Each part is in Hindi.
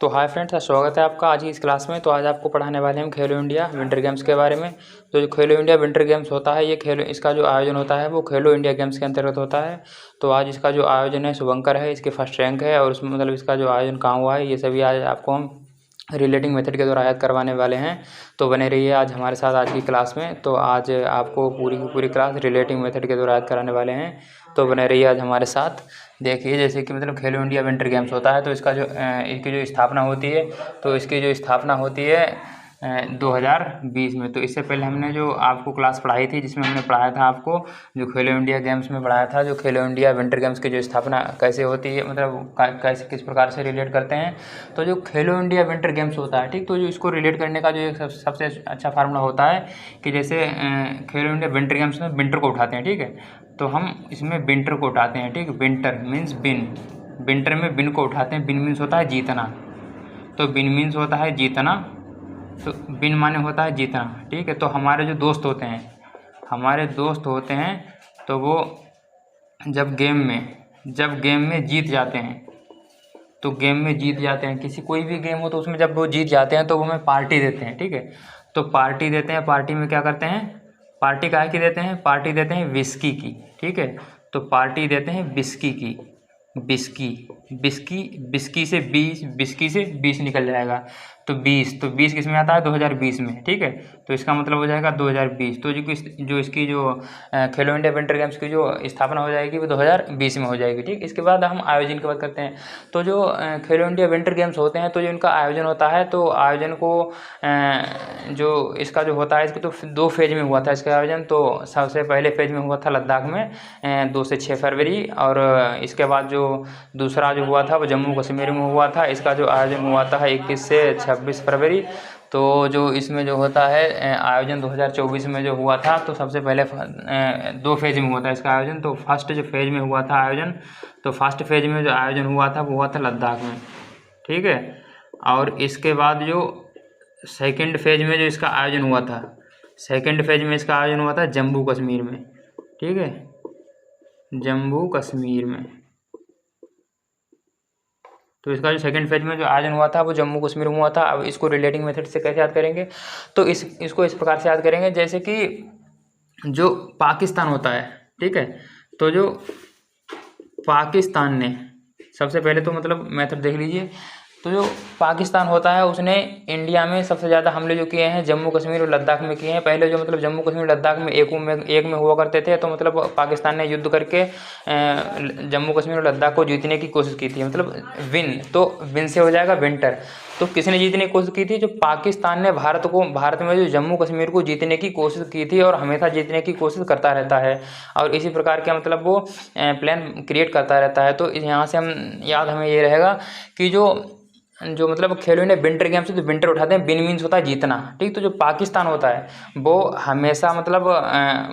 तो हाय फ्रेंड्स, स्वागत है आपका आज की इस क्लास में। तो आज आपको पढ़ाने वाले हैं खेलो इंडिया विंटर गेम्स के बारे में। तो जो खेलो इंडिया विंटर गेम्स होता है, ये खेलो इसका जो आयोजन होता है वो खेलो इंडिया गेम्स के अंतर्गत होता है। तो आज इसका जो आयोजन है शुभंकर है, इसके फर्स्ट रैंक है और उसमें मतलब इसका जो आयोजन कहाँ हुआ है ये सभी आज आपको हम रिलेटिंग मेथड के द्वारा याद करवाने वाले हैं। तो बने रहिए आज हमारे साथ आज की क्लास में। तो आज आपको पूरी की पूरी क्लास रिलेटिंग मेथड के द्वारा याद कराने वाले हैं। तो बने रहिए आज हमारे साथ। देखिए, जैसे कि मतलब खेलो इंडिया विंटर गेम्स होता है, तो इसका जो इसकी जो स्थापना होती है, तो इसकी जो स्थापना होती है 2020 में। तो इससे पहले हमने जो आपको क्लास पढ़ाई थी, जिसमें हमने पढ़ाया था आपको जो खेलो इंडिया गेम्स में पढ़ाया था, जो खेलो इंडिया विंटर गेम्स की जो स्थापना कैसे होती है, मतलब कैसे किस प्रकार से रिलेट करते हैं। तो जो खेलो इंडिया विंटर गेम्स होता है, ठीक, तो जो इसको रिलेट करने का जो एक सबसे अच्छा फार्मूला होता है कि जैसे खेलो इंडिया विंटर गेम्स में विंटर को उठाते हैं, ठीक है, तो हम इसमें विंटर को उठाते हैं, ठीक। विंटर मीन्स बिन, विंटर में बिन को उठाते हैं। बिन मीन्स होता है जीतना, तो बिन मीन्स होता है जीतना, तो बिन माने होता है जीतना, ठीक है। तो हमारे जो दोस्त होते हैं, हमारे दोस्त होते हैं, तो वो जब गेम में जीत जाते हैं, तो गेम में जीत जाते हैं, किसी कोई भी गेम हो तो उसमें जब वो जीत जाते हैं तो वो हमें पार्टी देते हैं, ठीक है। तो पार्टी देते हैं, पार्टी में क्या करते हैं, पार्टी काहे की देते हैं, पार्टी देते हैं विस्की की, ठीक है। तो पार्टी देते हैं विस्की की, बिस्की से 20 निकल जाएगा, तो 20 किस में आता है, 2020 में, ठीक है। तो इसका मतलब हो जाएगा 2020। तो जो इसकी जो खेलो इंडिया विंटर गेम्स की जो स्थापना हो जाएगी वो 2020 में हो जाएगी, ठीक। इसके बाद हम आयोजन की बात करते हैं। तो जो खेलो इंडिया विंटर गेम्स होते हैं, तो जो इनका आयोजन होता है, तो आयोजन को जो इसका जो होता है, इसको तो 2 फेज में हुआ था इसका आयोजन। तो सबसे पहले फेज में हुआ था लद्दाख में 2 से 6 फरवरी, और इसके बाद जो दूसरा जो हुआ था वो जम्मू कश्मीर में हुआ था। इसका जो आयोजन हुआ था 21 से 26 फरवरी। तो जो इसमें जो होता है आयोजन 2024 में जो हुआ था, तो सबसे पहले 2 फेज में हुआ था इसका आयोजन। तो फर्स्ट जो फेज में हुआ था आयोजन, तो फर्स्ट फेज में जो आयोजन हुआ था वो हुआ था लद्दाख में, ठीक है। और इसके बाद जो सेकंड फेज में जो इसका आयोजन हुआ था, सेकंड फेज में इसका आयोजन हुआ था जम्मू कश्मीर में, ठीक है, जम्मू कश्मीर में। तो इसका जो सेकंड फेज में जो आयोजन हुआ था वो जम्मू कश्मीर में हुआ था। अब इसको रिलेटिंग मेथड से कैसे याद करेंगे, तो इसको इस प्रकार से याद करेंगे, जैसे कि जो पाकिस्तान होता है, ठीक है, तो जो पाकिस्तान ने सबसे पहले तो मतलब मेथड देख लीजिए। तो जो पाकिस्तान होता है उसने इंडिया में सबसे ज़्यादा हमले जो किए हैं जम्मू कश्मीर और लद्दाख में किए हैं। पहले जो मतलब जम्मू कश्मीर लद्दाख में एक में हुआ करते थे, तो मतलब पाकिस्तान ने युद्ध करके जम्मू कश्मीर और लद्दाख को जीतने की कोशिश की थी, मतलब विन, तो विन से हो जाएगा विंटर। तो किसने जीतने की कोशिश की थी, जो पाकिस्तान ने भारत में जो जम्मू कश्मीर को जीतने की कोशिश की थी, और हमेशा जीतने की कोशिश करता रहता है, और इसी प्रकार के मतलब वो प्लान क्रिएट करता रहता है। तो यहाँ से हमें ये रहेगा कि जो मतलब खेलो इंडिया विंटर गेम्स से तो विंटर उठाते हैं, विन मीन्स होता है जीतना, ठीक। तो जो पाकिस्तान होता है वो हमेशा मतलब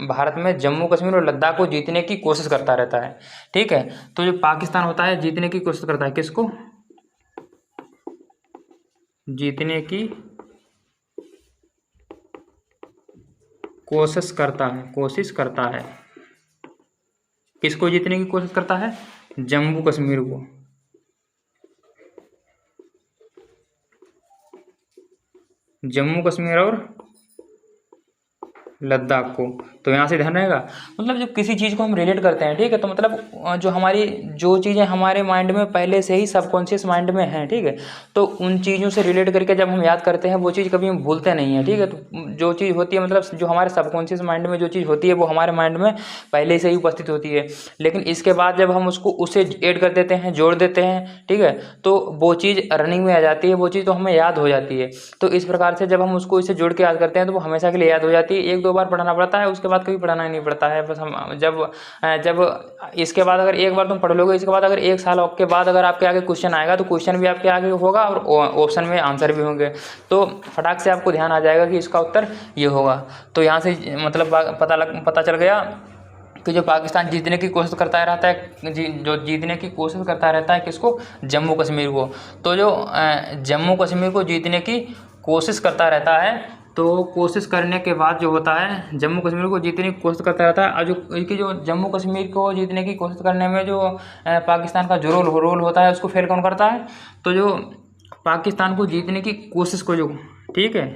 भारत में जम्मू कश्मीर और लद्दाख को जीतने की कोशिश करता रहता है, ठीक है। तो जो पाकिस्तान होता है जीतने की कोशिश करता है, किसको, जीतने की कोशिश करता है, किसको जीतने की कोशिश करता है, जम्मू कश्मीर को, जम्मू कश्मीर और लद्दाख को। तो यहाँ से ध्यान रहेगा, मतलब जब किसी चीज़ को हम रिलेट करते हैं, ठीक है, तो मतलब जो चीज़ें हमारे माइंड में पहले से ही सबकॉन्शियस माइंड में हैं, ठीक है, तो उन चीज़ों से रिलेट करके जब हम याद करते हैं वो चीज़ कभी हम भूलते नहीं हैं, ठीक है। तो जो चीज़ होती है, मतलब जो हमारे सबकॉन्शियस माइंड में जो चीज़ होती है वो हमारे माइंड में पहले से ही उपस्थित होती है, लेकिन इसके बाद जब हम उसे ऐड कर देते हैं, जोड़ देते हैं, ठीक है, तो वो चीज़ रनिंग में आ जाती है, वो चीज़ तो हमें याद हो जाती है। तो इस प्रकार से जब हम उसको इसे जोड़ के याद करते हैं तो वो हमेशा के लिए याद हो जाती है। 1-2 बार पढ़ना पड़ता है, उसके बाद कभी पढ़ना नहीं पड़ता है। बस हम जब इसके बाद अगर एक बार तुम पढ़ लोगे, इसके बाद अगर 1 साल के बाद अगर आपके आगे क्वेश्चन आएगा तो क्वेश्चन भी आपके आगे होगा और ऑप्शन में आंसर भी होंगे, तो फटाक से आपको ध्यान आ जाएगा कि इसका उत्तर ये होगा। तो यहाँ से मतलब पता चल गया कि जो पाकिस्तान जीतने की कोशिश करता रहता है, जो जीतने की कोशिश करता रहता है किसको, जम्मू कश्मीर को। तो जो जम्मू कश्मीर को जीतने की कोशिश करता रहता है, तो कोशिश करने के बाद जो होता है जम्मू कश्मीर को जीतने की कोशिश करता रहता है, और जो जम्मू कश्मीर को जीतने की कोशिश करने में जो पाकिस्तान का जो रोल होता है उसको फेल कौन करता है, तो जो पाकिस्तान को जीतने की कोशिश को जो, ठीक है,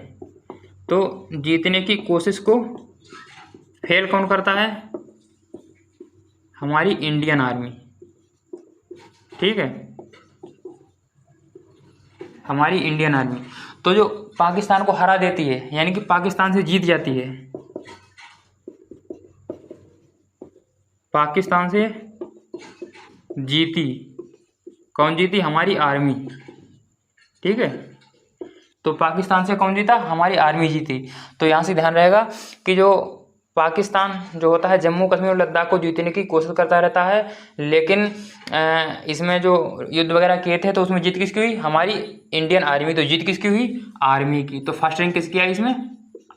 तो जीतने की कोशिश को फेल कौन करता है? हमारी इंडियन आर्मी, ठीक है, हमारी इंडियन आर्मी। तो जो पाकिस्तान को हरा देती है, यानी कि पाकिस्तान से जीत जाती है, पाकिस्तान से जीती, कौन जीती? हमारी आर्मी, ठीक है। तो पाकिस्तान से कौन जीता? हमारी आर्मी जीती। तो यहाँ से ध्यान रहेगा कि जो पाकिस्तान जो होता है जम्मू कश्मीर और लद्दाख को जीतने की कोशिश करता रहता है, लेकिन इसमें जो युद्ध वगैरह किए थे तो उसमें जीत किसकी हुई? हमारी इंडियन आर्मी। तो जीत किसकी हुई? आर्मी की। तो फर्स्ट रैंक किसकी आई इसमें?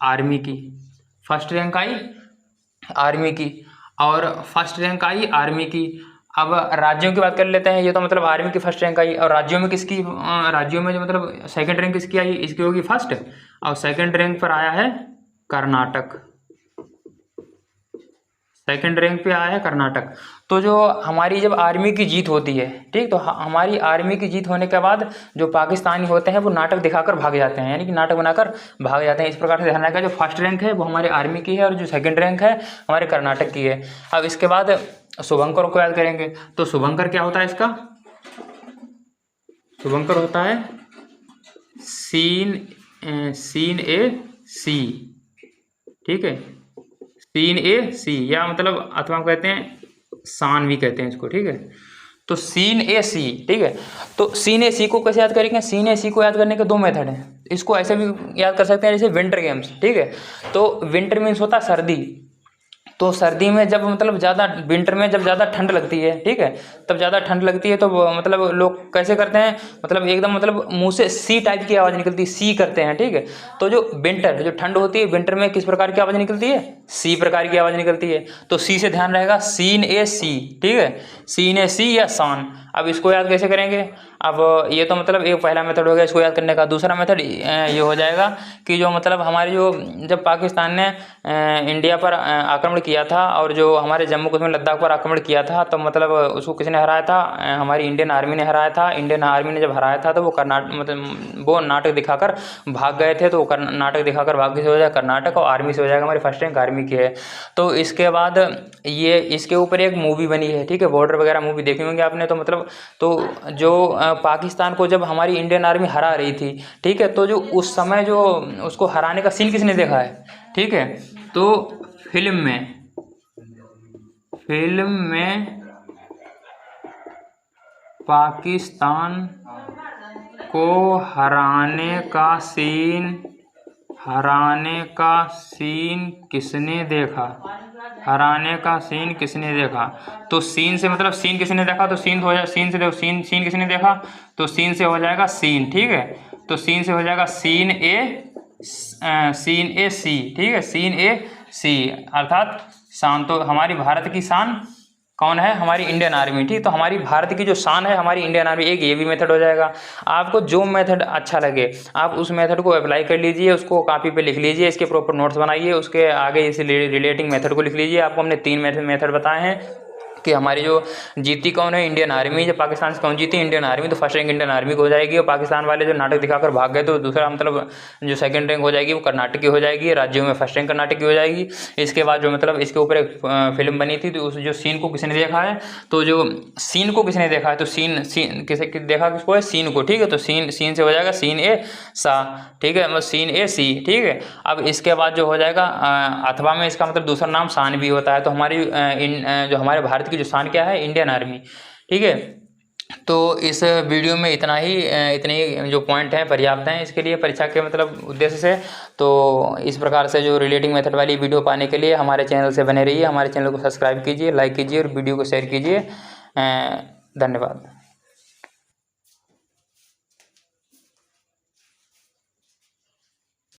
आर्मी की। फर्स्ट रैंक आई आर्मी की, और फर्स्ट रैंक आई आर्मी की। अब राज्यों की बात कर लेते हैं। ये तो मतलब आर्मी की फर्स्ट रैंक आई, और राज्यों में किसकी? राज्यों में जो मतलब सेकंड रैंक किसकी आई? इसकी होगी फर्स्ट, और सेकंड रैंक पर आया है कर्नाटक। सेकंड रैंक पे आया है कर्नाटक। तो जो हमारी जब आर्मी की जीत होती है, ठीक, तो हमारी आर्मी की जीत होने के बाद जो पाकिस्तानी होते हैं वो नाटक दिखाकर भाग जाते हैं, यानी कि नाटक बनाकर भाग जाते हैं। इस प्रकार से ध्यान रखा, जो फर्स्ट रैंक है वो हमारी आर्मी की है, और जो सेकंड रैंक है हमारे कर्नाटक की है। अब इसके बाद शुभंकर को याद करेंगे। तो शुभंकर क्या होता है इसका? शुभंकर होता है सीन ए सी, ठीक है, सीन ए सी, या मतलब अथवा कहते हैं सान भी कहते हैं इसको, ठीक है। तो सीन ए सी, ठीक है। तो सीन ए सी को कैसे याद करेंगे? सीन ए सी को याद करने के दो मेथड हैं। इसको ऐसे भी याद कर सकते हैं जैसे विंटर गेम्स, ठीक है। तो विंटर मीन्स होता है सर्दी। तो सर्दी में जब मतलब ज़्यादा, विंटर में जब ज़्यादा ठंड लगती है, ठीक है, तब ज़्यादा ठंड लगती है तो मतलब लोग कैसे करते हैं? मतलब एकदम मतलब मुंह से सी टाइप की आवाज़ निकलती है, सी करते हैं, ठीक है। तो जो विंटर, जो ठंड होती है, विंटर में किस प्रकार की आवाज़ निकलती है? सी प्रकार की आवाज़ निकलती है। तो सी से ध्यान रहेगा, सीन ए सी, ठीक है, सीन ए सी या सान। अब इसको याद कैसे करेंगे? अब ये तो मतलब एक पहला मेथड हो गया इसको याद करने का। दूसरा मेथड ये हो जाएगा कि जो मतलब हमारे जो, जब पाकिस्तान ने इंडिया पर आक्रमण किया था, और जो हमारे जम्मू कश्मीर लद्दाख पर आक्रमण किया था, तो मतलब उसको किसने हराया था? हमारी इंडियन आर्मी ने हराया था। इंडियन आर्मी ने जब हराया था तो वो मतलब वो नाटक दिखाकर भाग गए थे। तो नाटक दिखाकर भाग से हो जाएगा कर्नाटक, और आर्मी से हो जाएगा हमारी फर्स्ट रैंक आर्मी की है। तो इसके बाद ये इसके ऊपर एक मूवी बनी है, ठीक है, बॉर्डर वगैरह मूवी देखी होंगी आपने। तो मतलब तो जो पाकिस्तान को जब हमारी इंडियन आर्मी हरा रही थी, ठीक है, तो जो उस समय जो उसको हराने का सीन किसने देखा है? ठीक है, तो फिल्म में पाकिस्तान को हराने का सीन किसने देखा? हराने का सीन किसने देखा? तो सीन से मतलब सीन किसने देखा? तो सीन हो जाए, सीन से देखो, सीन किसने देखा? तो सीन से हो जाएगा सीन, ठीक है। तो सीन से हो जाएगा सीन ए सी, ठीक है, सीन ए सी अर्थात शान। तो हमारी भारत की शान कौन है? हमारी इंडियन आर्मी, ठीक। तो हमारी भारत की जो शान है हमारी इंडियन आर्मी। एक ये भी मेथड हो जाएगा। आपको जो मेथड अच्छा लगे आप उस मेथड को अप्लाई कर लीजिए, उसको कॉपी पे लिख लीजिए, इसके प्रॉपर नोट्स बनाइए, उसके आगे इस रिलेटिंग मेथड को लिख लीजिए। आपको हमने 3 मेथड बताए हैं कि हमारी जो जीती कौन है? Indian army. जब पाकिस्तान से कौन जीती? Indian army. तो फर्स्ट रैंक इंडियन आर्मी को हो जाएगी, और पाकिस्तान वाले जो नाटक दिखाकर भाग गए तो दूसरा मतलब जो सेकंड रैंक हो जाएगी वो कर्नाटक की हो जाएगी। राज्यों में फर्स्ट रैंक कर्नाटक की हो जाएगी। इसके बाद जो मतलब इसके ऊपर एक फिल्म बनी थी, तो उस जो सीन को किसने देखा है? तो जो सीन को किसने देखा है? तो सीन किसे देखा? किसको है? सीन को, ठीक है। तो सीन से हो जाएगा सीन ए सा, ठीक है, सीन ए सी, ठीक है। अब इसके बाद जो हो जाएगा अथवा में इसका मतलब दूसरा नाम शान भी होता है। तो हमारी जो हमारे भारत की जो शान क्या है? इंडियन आर्मी, ठीक है। तो इस वीडियो में इतने जो पॉइंट हैं पर्याप्त हैं इसके लिए परीक्षा के मतलब उद्देश्य से। तो इस प्रकार से जो रिलेटिंग मेथड वाली वीडियो पाने के लिए हमारे चैनल से बने रहिए, हमारे चैनल को सब्सक्राइब कीजिए, लाइक कीजिए और वीडियो को शेयर कीजिए। धन्यवाद।